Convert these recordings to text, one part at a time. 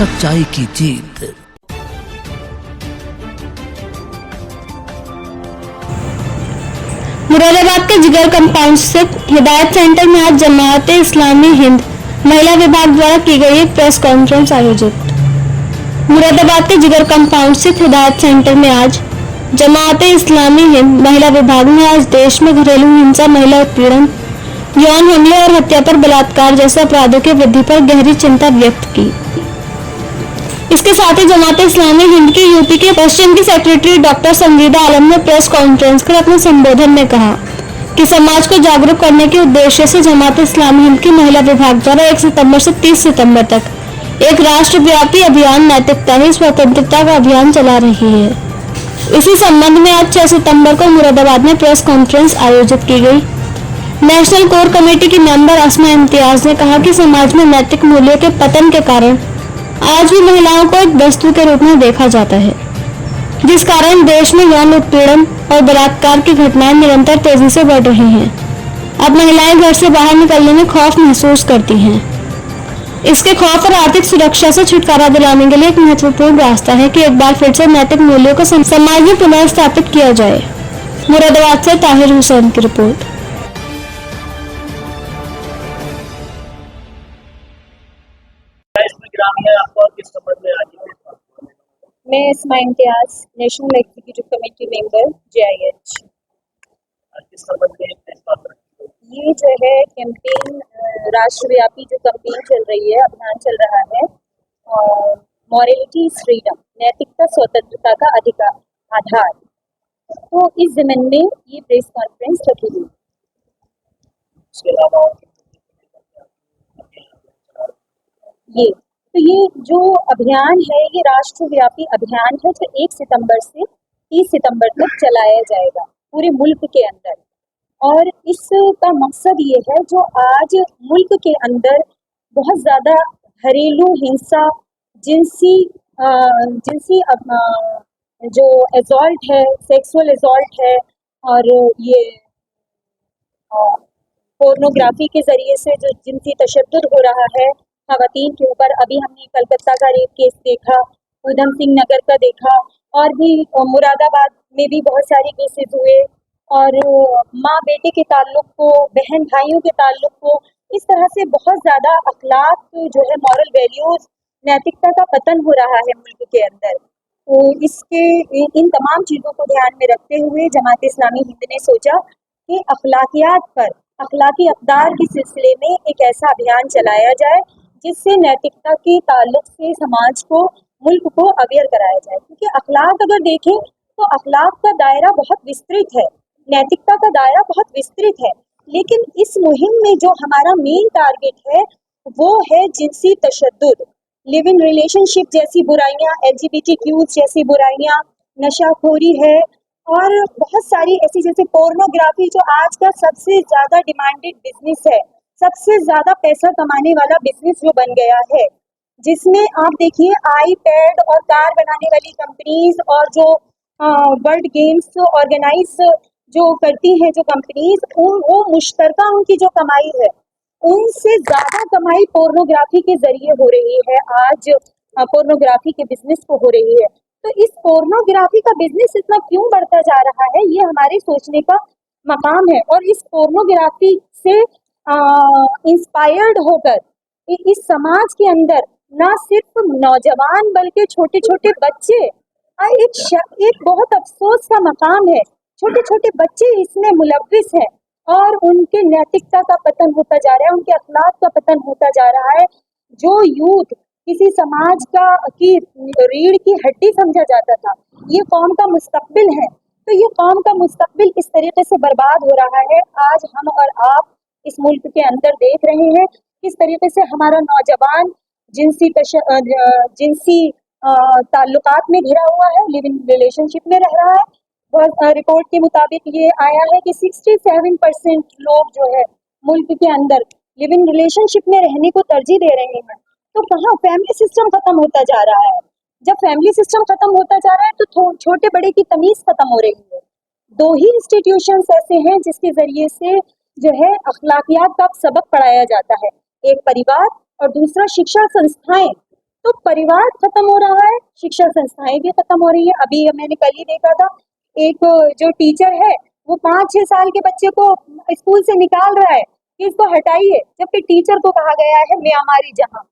सच्चाई की जीत। मुरादाबाद के जिगर कंपाउंड स्थित हिदायत सेंटर में आज जमात-ए इस्लामी हिंद महिला विभाग द्वारा की गई एक प्रेस कॉन्फ्रेंस आयोजित। मुरादाबाद के जिगर कंपाउंड स्थित हिदायत सेंटर में आज जमात-ए इस्लामी हिंद महिला विभाग ने आज देश में घरेलू हिंसा, महिला उत्पीड़न, यौन हमले और हत्या पर बलात्कार जैसे अपराधों की वृद्धि पर गहरी चिंता व्यक्त की। इसके साथ ही जमात-ए इस्लामी हिंद की यूपी के पश्चिम की सेक्रेटरी डॉक्टर संजीदा आलम ने प्रेस कॉन्फ्रेंस कर अपने संबोधन में कहा कि समाज को जागरूक करने के उद्देश्य से जमात-ए इस्लामी हिंद की महिला विभाग द्वारा 1 सितंबर से 30 सितंबर तक एक राष्ट्रव्यापी अभियान नैतिकता ही स्वतंत्रता का अभियान चला रही है। इसी संबंध में आज 6 सितंबर को मुरादाबाद में प्रेस कॉन्फ्रेंस आयोजित की गई। नेशनल कोर कमेटी की मेंबर अस्मा इम्तियाज ने कहा कि समाज में नैतिक मूल्यों के पतन के कारण आज भी महिलाओं को एक वस्तु के रूप में देखा जाता है, जिस कारण देश में यौन उत्पीड़न और बलात्कार की घटनाएं निरंतर तेजी से बढ़ रही हैं। अब महिलाएं घर से बाहर निकलने में खौफ महसूस करती हैं। इसके खौफ और आर्थिक सुरक्षा से छुटकारा दिलाने के लिए एक महत्वपूर्ण रास्ता है कि एक बार फिर से नैतिक मूल्यों को समाज में पुनर्स्थापित किया जाए। मुरादाबाद से ताहिर हुसैन की रिपोर्ट। मैं Asma Imtiyaz, national executive committee member JIH। ये जो है कैंपेन राष्ट्रव्यापी जो कैंपेन चल रही है, अभियान चल रहा है, मॉरलिटी इज फ्रीडम, नैतिकता स्वतंत्रता का अधिकार आधार। तो इस ज़मीन में ये प्रेस कॉन्फ्रेंस रखी गई। ये जो अभियान है ये राष्ट्रव्यापी अभियान है जो 1 सितंबर से 30 सितंबर तक चलाया जाएगा पूरे मुल्क के अंदर। और इसका मकसद ये है जो आज मुल्क के अंदर बहुत ज़्यादा घरेलू हिंसा, जिनसी जो एजॉल्ट है, सेक्सुअल एजॉल्ट है, और ये पोर्नोग्राफी के ज़रिए से जो जिनसी तशद्दुद हो रहा है ख़वातीन के ऊपर। अभी हमने कलकत्ता का रेप केस देखा, उधम सिंह नगर का देखा, और भी मुरादाबाद में भी बहुत सारे केसेस हुए। और माँ बेटे के ताल्लुक को, बहन भाइयों के ताल्लुक को, इस तरह से बहुत ज़्यादा अखलाक जो है, मॉरल वैल्यूज़, नैतिकता का पतन हो रहा है मुल्क के अंदर। तो इन तमाम चीज़ों को ध्यान में रखते हुए जमात इस्लामी हिंद ने सोचा कि अखलाकियात पर, अखलाकी अक़दार के सिलसिले में एक ऐसा अभियान चलाया जाए जिससे नैतिकता के ताल्लुक से समाज को, मुल्क को अवेयर कराया जाए। क्योंकि अखलाक अगर देखें तो अखलाक का दायरा बहुत विस्तृत है, नैतिकता का दायरा बहुत विस्तृत है, लेकिन इस मुहिम में जो हमारा मेन टारगेट है वो है जिनसी तशद्दुद, लिव इन रिलेशनशिप जैसी बुराइयाँ, LGBTQ जैसी बुराइयाँ, नशाखोरी है, और बहुत सारी ऐसी, जैसे पोर्नोग्राफी जो आज का सबसे ज़्यादा डिमांडेड बिजनेस है, सबसे ज़्यादा पैसा कमाने वाला बिजनेस जो बन गया है, जिसमें आप देखिए आईपैड और कार बनाने वाली कंपनीज और जो वर्ल्ड गेम्स ऑर्गेनाइज जो करती हैं जो कंपनीज, वो मुश्तरका उनकी जो कमाई है उनसे ज़्यादा कमाई पोर्नोग्राफी के ज़रिए हो रही है। आज पोर्नोग्राफी के बिजनेस को हो रही है। तो इस पोर्नोग्राफी का बिजनेस इतना क्यों बढ़ता जा रहा है, ये हमारे सोचने का मकाम है। और इस पोर्नोग्राफी से इंस्पायर्ड होकर इस समाज के अंदर ना सिर्फ नौजवान बल्कि छोटे छोटे बच्चे, एक बहुत अफसोस का मकाम है, छोटे छोटे बच्चे इसमें मुलव्विस हैं और उनके नैतिकता का पतन होता जा रहा है, उनके अखलाक का पतन होता जा रहा है। जो यूथ किसी समाज की रीढ़ की हड्डी समझा जाता था, ये कौम का मुस्तकबिल है, तो ये कौम का मुस्तकबिल इस तरीके से बर्बाद हो रहा है। आज हम और आप इस मुल्क के अंदर देख रहे हैं किस तरीके से हमारा नौजवान जिनसी ताल्लुकात में घिरा हुआ है, लिव इन रिलेशनशिप में रह रहा है। रिपोर्ट के मुताबिक ये आया है कि 67% लोग जो है मुल्क के अंदर लिव इन रिलेशनशिप में रहने को तरजीह दे रहे हैं। तो कहाँ फैमिली सिस्टम खत्म होता जा रहा है। जब फैमिली सिस्टम खत्म होता जा रहा है तो छोटे बड़े की तमीज खत्म हो रही है। 2 ही इंस्टीट्यूशंस ऐसे हैं जिसके जरिए से जो है अखलाकियात का सबक पढ़ाया जाता है, एक परिवार और दूसरा शिक्षा संस्थाएं। तो परिवार खत्म हो रहा है, शिक्षा संस्थाएं भी खत्म हो रही है। अभी मैंने कल ही देखा था, एक जो टीचर है वो 5-6 साल के बच्चे को स्कूल से निकाल रहा है कि इसको हटाइए, जबकि टीचर को कहा गया है मैं हमारी जहां,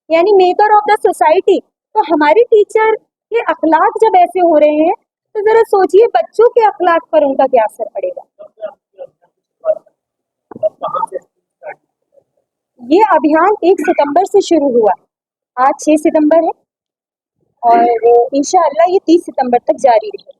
यानी मेकर ऑफ द सोसाइटी। तो हमारे टीचर के अखलाक जब ऐसे हो रहे हैं तो जरा सोचिए बच्चों के अखलाक पर उनका क्या असर पड़ेगा। ये अभियान 1 सितंबर से शुरू हुआ, आज 6 सितंबर है और इंशाअल्लाह ये 30 सितंबर तक जारी रहेगा।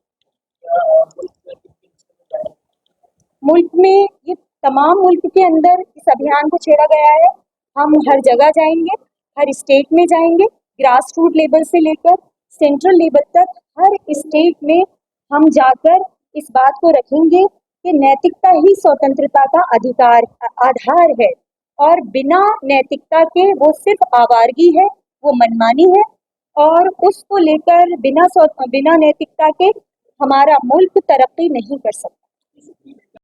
मुल्क में ये तमाम मुल्क के अंदर इस अभियान को छेड़ा गया है। हम हर जगह जाएंगे, हर स्टेट में जाएंगे, ग्रास रूट लेवल से लेकर सेंट्रल लेवल तक हर स्टेट में हम जाकर इस बात को रखेंगे कि नैतिकता ही स्वतंत्रता का अधिकार आधार है और बिना नैतिकता के वो सिर्फ आवारगी है, वो मनमानी है और उसको लेकर बिना नैतिकता के हमारा मुल्क तरक्की नहीं कर सकता।